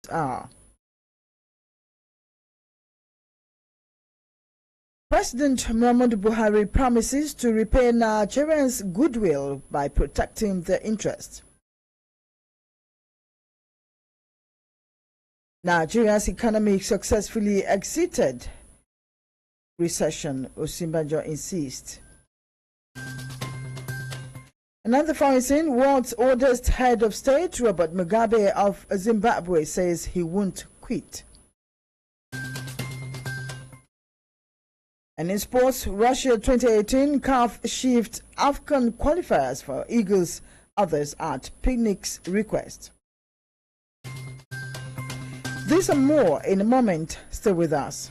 next hour. President Muhammadu Buhari promises to repay Nigerians' goodwill by protecting their interests. Nigeria's economy successfully exited recession, Osinbajo insists. Another foreign scene, world's oldest head of state, Robert Mugabe of Zimbabwe, says he won't quit. And in sports, Russia 2018 CAF shift AFCON qualifiers for Eagles, others at Picnic's request. These and more in a moment. Stay with us.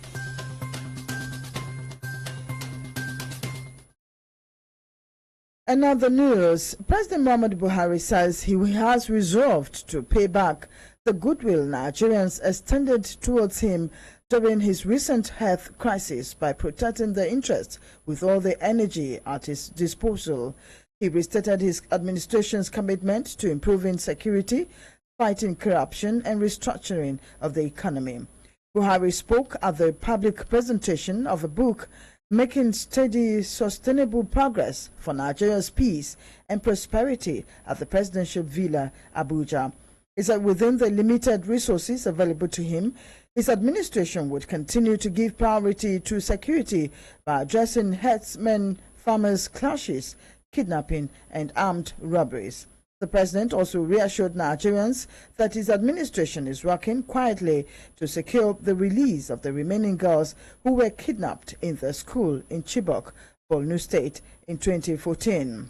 Another news, President Muhammadu Buhari says he has resolved to pay back the goodwill Nigerians extended towards him during his recent health crisis by protecting their interests with all the energy at his disposal. He restated his administration's commitment to improving security, fighting corruption and restructuring of the economy. Buhari spoke at the public presentation of a book, Making Steady Sustainable Progress for Nigeria's Peace and Prosperity, at the Presidential Villa, Abuja. He said within the limited resources available to him, his administration would continue to give priority to security by addressing herdsmen, farmers' clashes, kidnapping and armed robberies. The president also reassured Nigerians that his administration is working quietly to secure the release of the remaining girls who were kidnapped in the school in Chibok, Borno State, in 2014.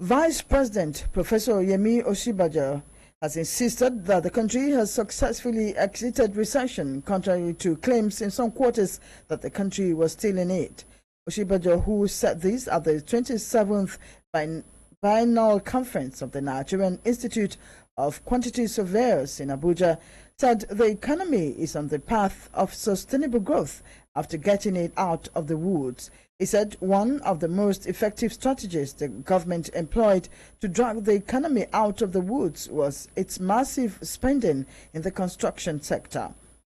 Vice President Professor Yemi Osinbajo has insisted that the country has successfully exited recession, contrary to claims in some quarters that the country was still in it. Osinbajo, who said this at the 27th Biennial Conference of the Nigerian Institute of Quantity Surveyors in Abuja, said the economy is on the path of sustainable growth after getting it out of the woods. He said one of the most effective strategies the government employed to drag the economy out of the woods was its massive spending in the construction sector.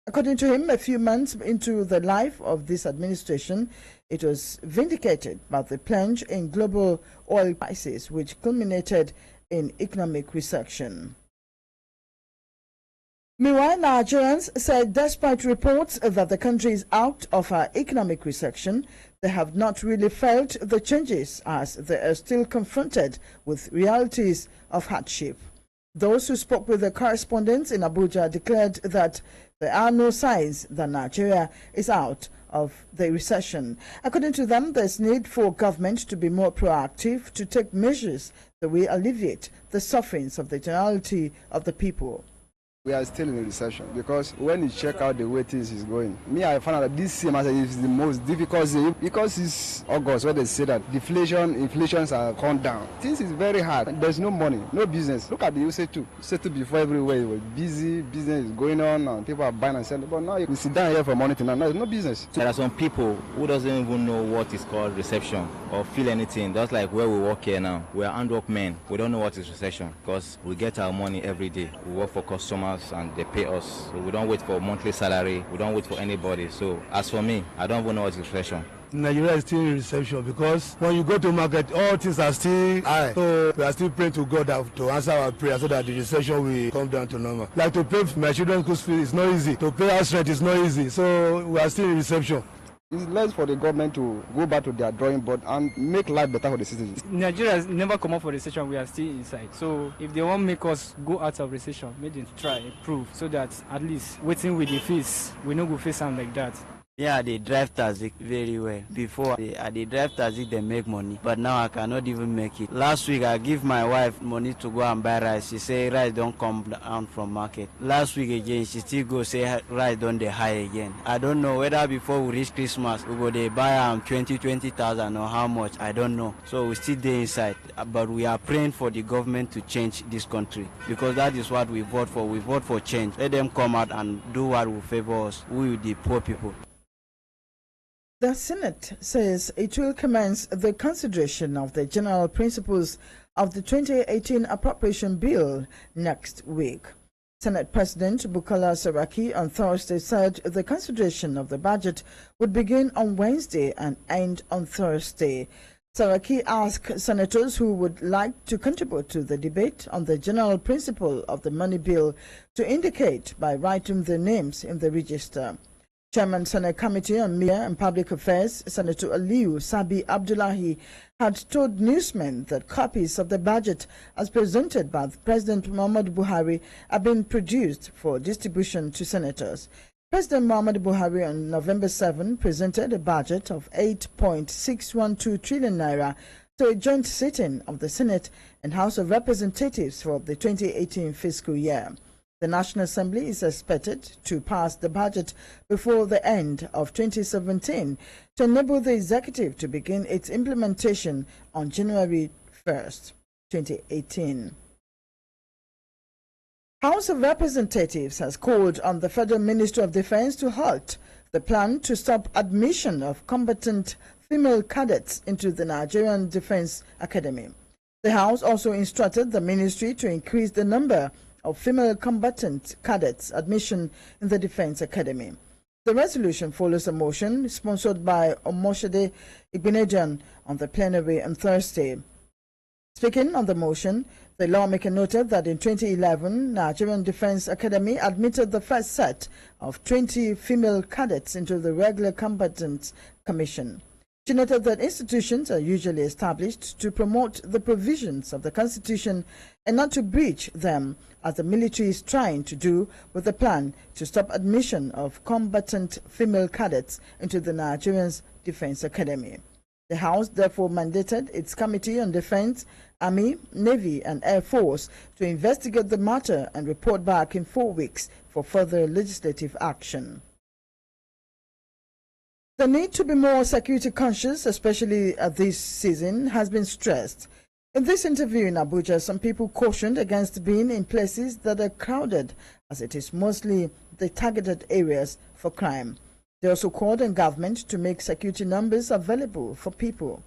According to him, a few months into the life of this administration, it was vindicated by the plunge in global oil prices, which culminated in economic recession. Meanwhile, Nigerians said despite reports that the country is out of an economic recession, they have not really felt the changes as they are still confronted with realities of hardship. Those who spoke with the correspondents in Abuja declared that there are no signs that Nigeria is out of the recession. According to them, there's need for government to be more proactive to take measures that will alleviate the sufferings of the generality of the people. We are still in a recession because when you check out the way things is going, I found out that this semester is the most difficult because it's August where they say that inflations are gone down. Things is very hard. There's no money, no business. Look at the U.S.A. Settle before everywhere it was busy, business is going on and people are buying and selling. But now you sit down here for money now, there's no business. There are some people who doesn't even know what is called recession or feel anything. That's like where we work here now. We are handwork men. We don't know what is recession because we get our money every day. We work for customers and they pay us. So we don't wait for monthly salary. We don't wait for anybody. So as for me, I don't even know what is recession. Nigeria is still in recession because when you go to market, all things are still high. So we are still praying to God to answer our prayer so that the recession will come down to normal. Like to pay for my children's school fees is not easy. To pay house rent is not easy. So we are still in recession. It's less for the government to go back to their drawing board and make life better for the citizens. Nigeria has never come out for recession. We are still inside. So if they want to make us go out of recession, make them try, improve, so that at least waiting with the face, we no go face something like that. Yeah, they drive taxi very well. Before, they drive taxi, they make money. But now I cannot even make it. Last week, I give my wife money to go and buy rice. She say rice don't come down from market. Last week again, she still go say rice don't dey high again. I don't know whether before we reach Christmas, we go they buy 20,000 or how much. I don't know. So we still there inside. But we are praying for the government to change this country. Because that is what we vote for. We vote for change. Let them come out and do what will favor us. We the poor people. The Senate says it will commence the consideration of the general principles of the 2018 appropriation bill next week. Senate President Bukola Saraki on Thursday said the consideration of the budget would begin on Wednesday and end on Thursday. Saraki asked senators who would like to contribute to the debate on the general principle of the money bill to indicate by writing their names in the register. Chairman Senate Committee on Media and Public Affairs, Senator Aliyu Sabi Abdullahi, had told newsmen that copies of the budget as presented by President Muhammadu Buhari are being produced for distribution to senators. President Muhammadu Buhari on November 7 presented a budget of 8.612 trillion naira to a joint sitting of the Senate and House of Representatives for the 2018 fiscal year. The National Assembly is expected to pass the budget before the end of 2017 to enable the executive to begin its implementation on January 1st, 2018. House of Representatives has called on the Federal Ministry of Defense to halt the plan to stop admission of combatant female cadets into the Nigerian Defense Academy. The House also instructed the ministry to increase the number of female combatant cadets admission in the Defense Academy. The resolution follows a motion sponsored by Omoshede Igbenejan on the plenary on Thursday. Speaking on the motion, the lawmaker noted that in 2011, Nigerian Defense Academy admitted the first set of 20 female cadets into the regular combatants commission. She noted that institutions are usually established to promote the provisions of the Constitution and not to breach them, as the military is trying to do with the plan to stop admission of combatant female cadets into the Nigerian Defense Academy. The House therefore mandated its Committee on Defense, Army, Navy and Air Force to investigate the matter and report back in 4 weeks for further legislative action. The need to be more security conscious, especially this season, has been stressed. In this interview in Abuja, some people cautioned against being in places that are crowded, as it is mostly the targeted areas for crime. They also called on government to make security numbers available for people.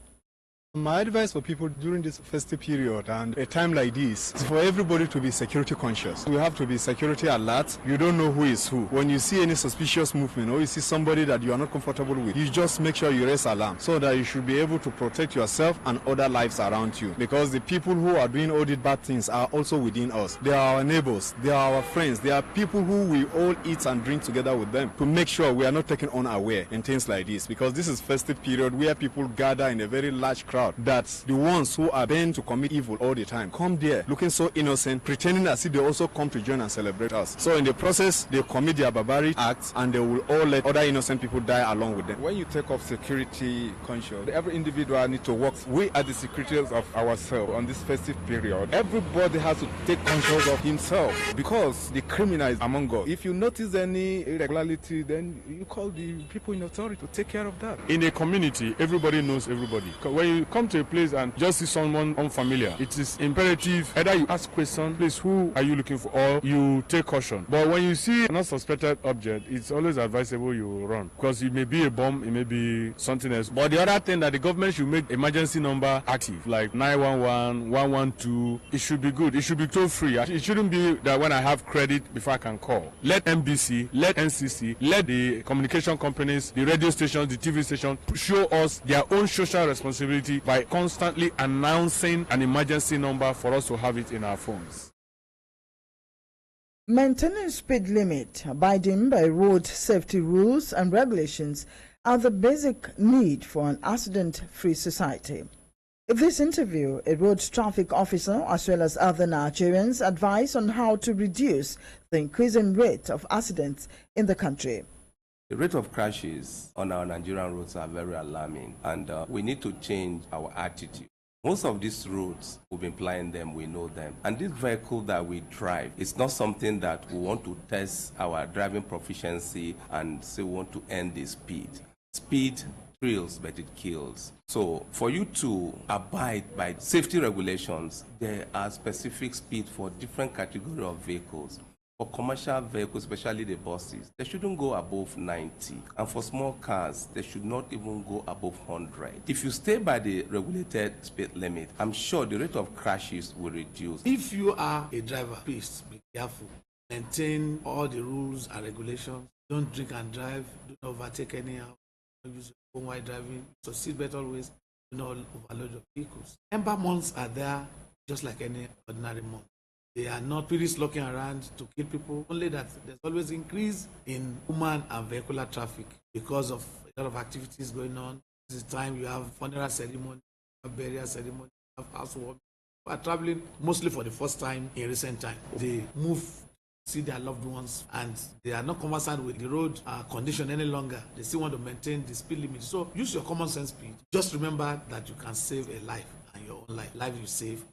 My advice for people during this festive period and a time like this is for everybody to be security conscious. We have to be security alert. You don't know who is who. When you see any suspicious movement or you see somebody that you are not comfortable with, you just make sure you raise alarm so that you should be able to protect yourself and other lives around you. Because the people who are doing all these bad things are also within us. They are our neighbors. They are our friends. They are people who we all eat and drink together with them to make sure we are not taken unaware in things like this. Because this is festive period where people gather in a very large crowd. That the ones who are bent to commit evil all the time come there looking so innocent, pretending as if they also come to join and celebrate us. So in the process, they commit their barbaric acts and they will all let other innocent people die along with them. When you take up security conscious, every individual needs to work. We are the secretaries of ourselves on this festive period. Everybody has to take control of himself because the criminal is among us. If you notice any irregularity, then you call the people in authority to take care of that. In a community, everybody knows everybody. When you come to a place and just see someone unfamiliar, it is imperative either you ask questions, please, who are you looking for, or you take caution. But when you see an unsuspected object, it's always advisable you run, because it may be a bomb, it may be something else. But the other thing that the government should make emergency number active, like 911, 112. It should be good. It should be toll free. It shouldn't be that when I have credit before I can call. Let MBC, let NCC, let the communication companies, the radio stations, the TV stations show us their own social responsibility by constantly announcing an emergency number for us to have it in our phones. Maintaining speed limit, abiding by road safety rules and regulations are the basic need for an accident-free society. In this interview, a road traffic officer as well as other Nigerians advise on how to reduce the increasing rate of accidents in the country. The rate of crashes on our Nigerian roads are very alarming, and we need to change our attitude. Most of these roads, we've been plying them, we know them. And this vehicle that we drive, it's not something that we want to test our driving proficiency and say we want to end the speed. Speed thrills, but it kills. So for you to abide by safety regulations, there are specific speed for different categories of vehicles. For commercial vehicles, especially the buses, they shouldn't go above 90. And for small cars, they should not even go above 100. If you stay by the regulated speed limit, I'm sure the rate of crashes will reduce. If you are a driver, please be careful. maintain all the rules and regulations. Don't drink and drive. Do not overtake anyhow. Don't use your phone while driving. So seatbelt always. Do not overload your vehicles. Ember months are there just like any ordinary month. They are not tourists looking around to kill people. Only that there's always increase in human and vehicular traffic because of a lot of activities going on. This is time you have funeral ceremony, burial ceremony, you have housewarming. People are traveling mostly for the first time in recent time. They move, see their loved ones, and they are not conversant with the road condition any longer. They still want to maintain the speed limit. So use your common sense speed. Just remember that you can save a life and your own life. Life you save.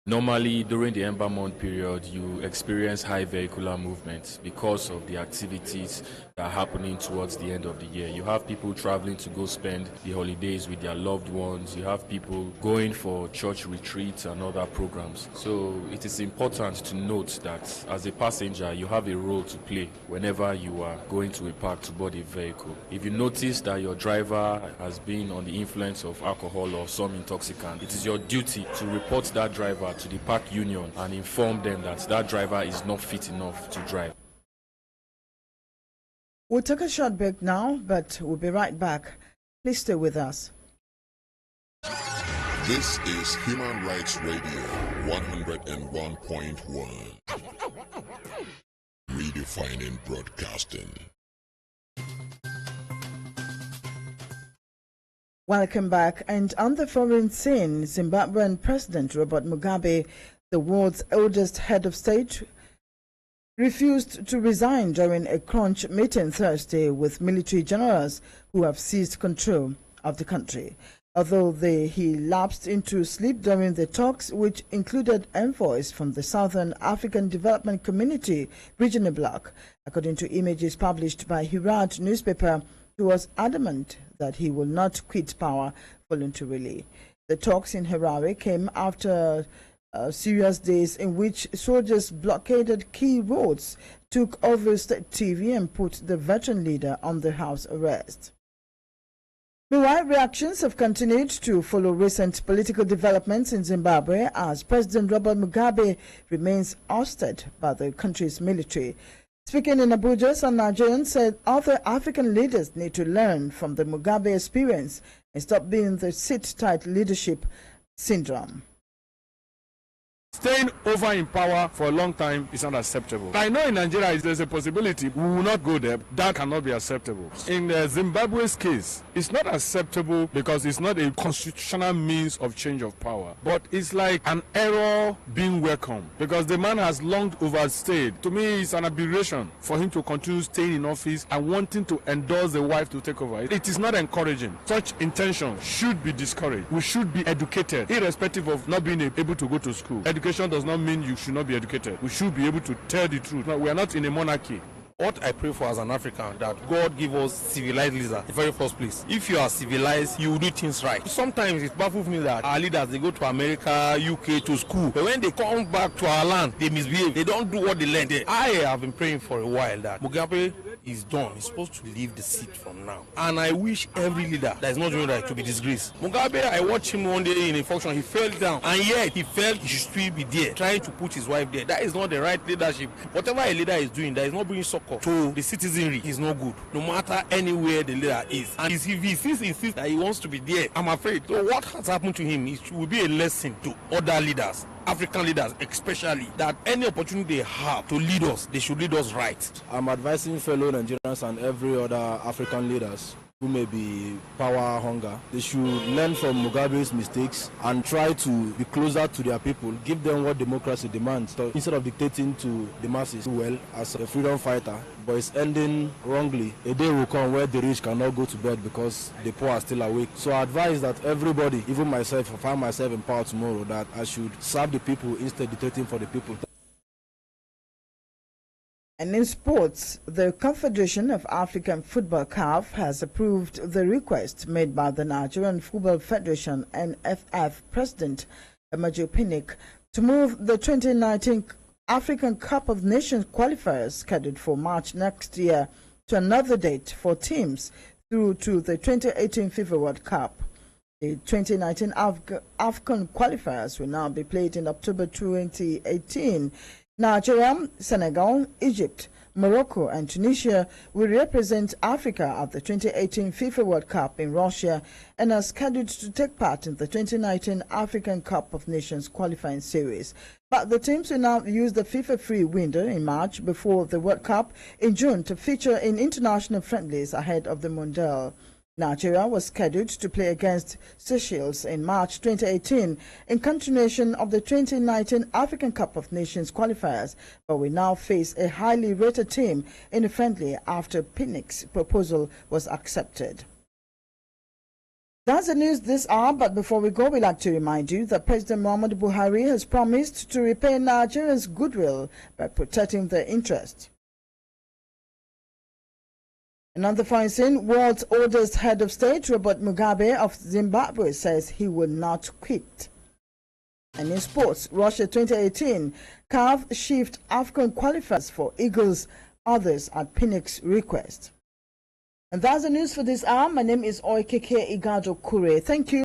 Normally, during the Ember month period, you experience high vehicular movements because of the activities that are happening towards the end of the year. You have people traveling to go spend the holidays with their loved ones. You have people going for church retreats and other programs. So it is important to note that as a passenger, you have a role to play whenever you are going to a park to board a vehicle. If you notice that your driver has been on the influence of alcohol or some intoxicant, it is your duty to report that driver to the park union and inform them that that driver is not fit enough to drive. We'll take a short break now, but we'll be right back. Please stay with us. This is Human Rights Radio 101.1. Redefining broadcasting. Welcome back. And on the foreign scene, Zimbabwean President Robert Mugabe, the world's oldest head of state, refused to resign during a crunch meeting Thursday with military generals who have seized control of the country. Although he lapsed into sleep during the talks, which included envoys from the Southern African Development Community regional bloc. According to images published by Herald newspaper, he was adamant that he will not quit power voluntarily. The talks in Harare came after serious days in which soldiers blockaded key roads, took over state TV and put the veteran leader under house arrest. Meanwhile, reactions have continued to follow recent political developments in Zimbabwe as President Robert Mugabe remains ousted by the country's military. Speaking in Abuja, some Nigerians said other African leaders need to learn from the Mugabe experience and stop being the sit-tight leadership syndrome. Staying over in power for a long time is not acceptable. I know in Nigeria there's a possibility we will not go there. That cannot be acceptable. In Zimbabwe's case, it's not acceptable because it's not a constitutional means of change of power. But it's like an error being welcomed because the man has long overstayed. To me, it's an aberration for him to continue staying in office and wanting to endorse the wife to take over. It is not encouraging. Such intention should be discouraged. We should be educated, irrespective of not being able to go to school. Education does not mean you should not be educated. We should be able to tell the truth. We are not in a monarchy. What I pray for as an African, that God give us civilized leaders in the very first place. If you are civilized, you will do things right. Sometimes it baffles me that our leaders, they go to America, UK, to school, but when they come back to our land, they misbehave. They don't do what they learned there. I have been praying for a while that Mugabe is done. He's supposed to leave the seat from now. And I wish every leader that is not doing right to be disgraced. Mugabe, I watched him one day in a function, he fell down, and yet he felt he should still be there, trying to put his wife there. That is not the right leadership. Whatever a leader is doing, that is not bringing succor to the citizenry is no good, no matter anywhere the leader is. And if he insists that he wants to be there, I'm afraid. So what has happened to him will be a lesson to other leaders, African leaders especially, that any opportunity they have to lead us, they should lead us right. I'm advising fellow Nigerians and every other African leaders who may be power hunger. They should learn from Mugabe's mistakes and try to be closer to their people, give them what democracy demands. So instead of dictating to the masses, well, as a freedom fighter, but it's ending wrongly. A day will come where the rich cannot go to bed because the poor are still awake. So I advise that everybody, even myself, if I find myself in power tomorrow, that I should serve the people instead of dictating for the people. And in sports, the Confederation of African Football (CAF) has approved the request made by the Nigerian Football Federation (NFF) President Amaju Pinnick to move the 2019 African Cup of Nations qualifiers scheduled for March next year to another date for teams through to the 2018 FIFA World Cup. The 2019 AFCON qualifiers will now be played in October 2018 Nigeria, Senegal, Egypt, Morocco and Tunisia will represent Africa at the 2018 FIFA World Cup in Russia and are scheduled to take part in the 2019 African Cup of Nations qualifying series. But the teams will now use the FIFA free window in March before the World Cup in June to feature in international friendlies ahead of the Mondial. Nigeria was scheduled to play against Seychelles in March 2018 in continuation of the 2019 African Cup of Nations qualifiers, but will now face a highly rated team in a friendly after Pinnick's proposal was accepted. That's the news this hour, but before we go, we'd like to remind you that President Muhammadu Buhari has promised to repay Nigerians' goodwill by protecting their interests. And on the foreign scene, world's oldest head of state, Robert Mugabe of Zimbabwe, says he will not quit. And in sports, Russia 2018, CAF shift AFCON qualifiers for Eagles, others at Pinnick's request. And that's the news for this hour. My name is Oikeke Igado Kure. Thank you.